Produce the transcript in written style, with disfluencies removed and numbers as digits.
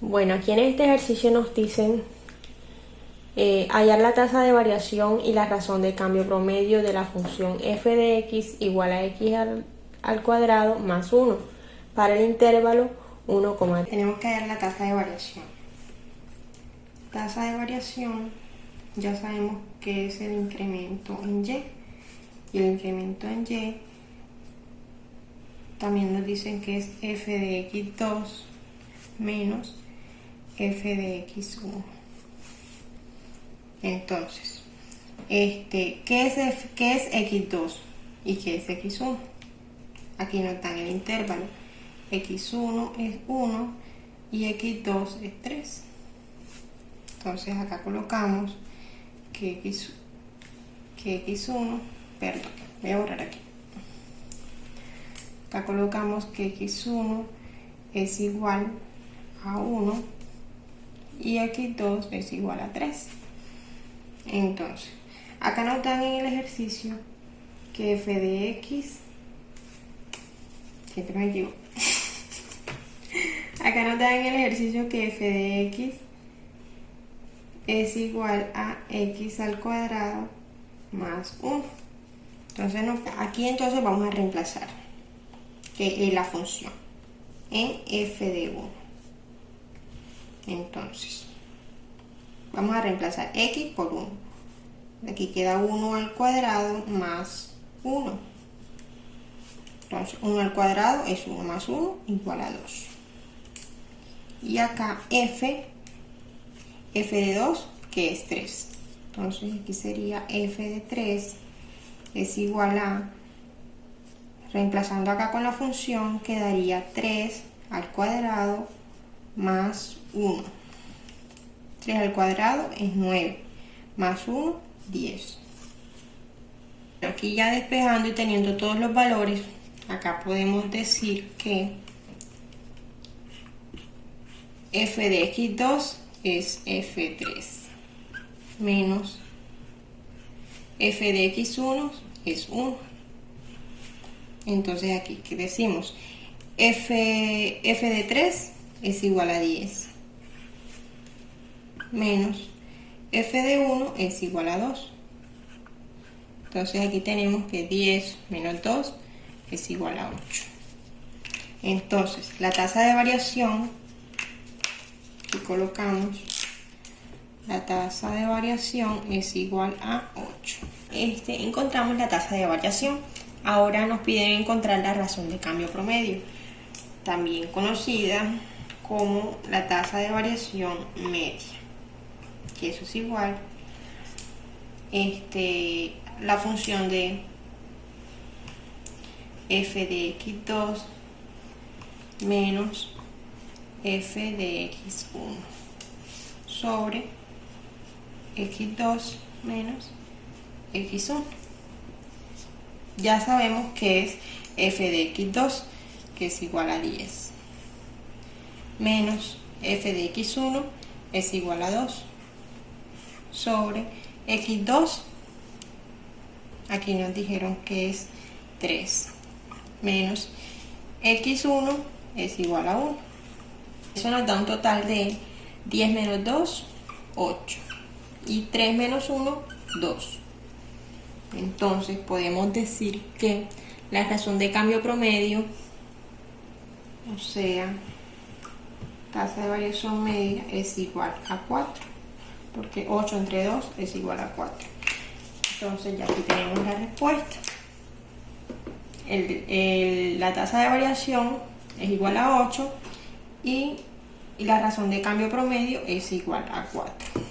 Bueno, aquí en este ejercicio nos dicen hallar la tasa de variación y la razón de cambio promedio de la función f de x igual a x al cuadrado más 1 para el intervalo 1, tenemos que hallar la tasa de variación. Tasa de variación, ya sabemos que es el incremento en y. Y el incremento en y también nos dicen que es f de x2 menos f de x1. Entonces, ¿qué es x2 y qué es x1? Aquí nos dan el intervalo. x1 es 1 y x2 es 3. Entonces acá colocamos que x1, perdón, voy a borrar aquí. Acá colocamos que x1 es igual a 1 y x2 es igual a 3. Entonces, acá nos dan en el ejercicio que f de x, siempre me equivoco. Acá nos dan en el ejercicio que f de x es igual a x al cuadrado más 1. Entonces, aquí entonces vamos a reemplazar que es la función en f de 1. Entonces, vamos a reemplazar x por 1. Aquí queda 1 al cuadrado más 1. Entonces, 1 al cuadrado es 1 más 1 igual a 2. Y acá f de 2, que es 3. Entonces, aquí sería f de 3 es igual a, reemplazando acá con la función, quedaría 3 al cuadrado más 1. 3 al cuadrado es 9, más 1, 10. Aquí ya despejando y teniendo todos los valores, acá podemos decir que f de x2 es f3 menos f de x1 es 1. Entonces aquí, ¿qué decimos? f de 3 es igual a 10 menos f de 1 es igual a 2. Entonces aquí tenemos que 10 menos 2 es igual a 8. Entonces la tasa de variación, aquí colocamos, la tasa de variación es igual a 8. Encontramos la tasa de variación. Ahora nos piden encontrar la razón de cambio promedio, también conocida como la tasa de variación media, que eso es igual la función de f de x2 menos f de x1 sobre x2 menos x1. Ya sabemos que es f de x2, que es igual a 10, menos f de x1 es igual a 2, sobre x2, aquí nos dijeron que es 3, menos x1 es igual a 1. Eso nos da un total de 10 menos 2, 8, y 3 menos 1, 2. Entonces podemos decir que la razón de cambio promedio, o sea, tasa de variación media, es igual a 4, porque 8 entre 2 es igual a 4. Entonces ya aquí tenemos la respuesta. La tasa de variación es igual a 8 y la razón de cambio promedio es igual a 4.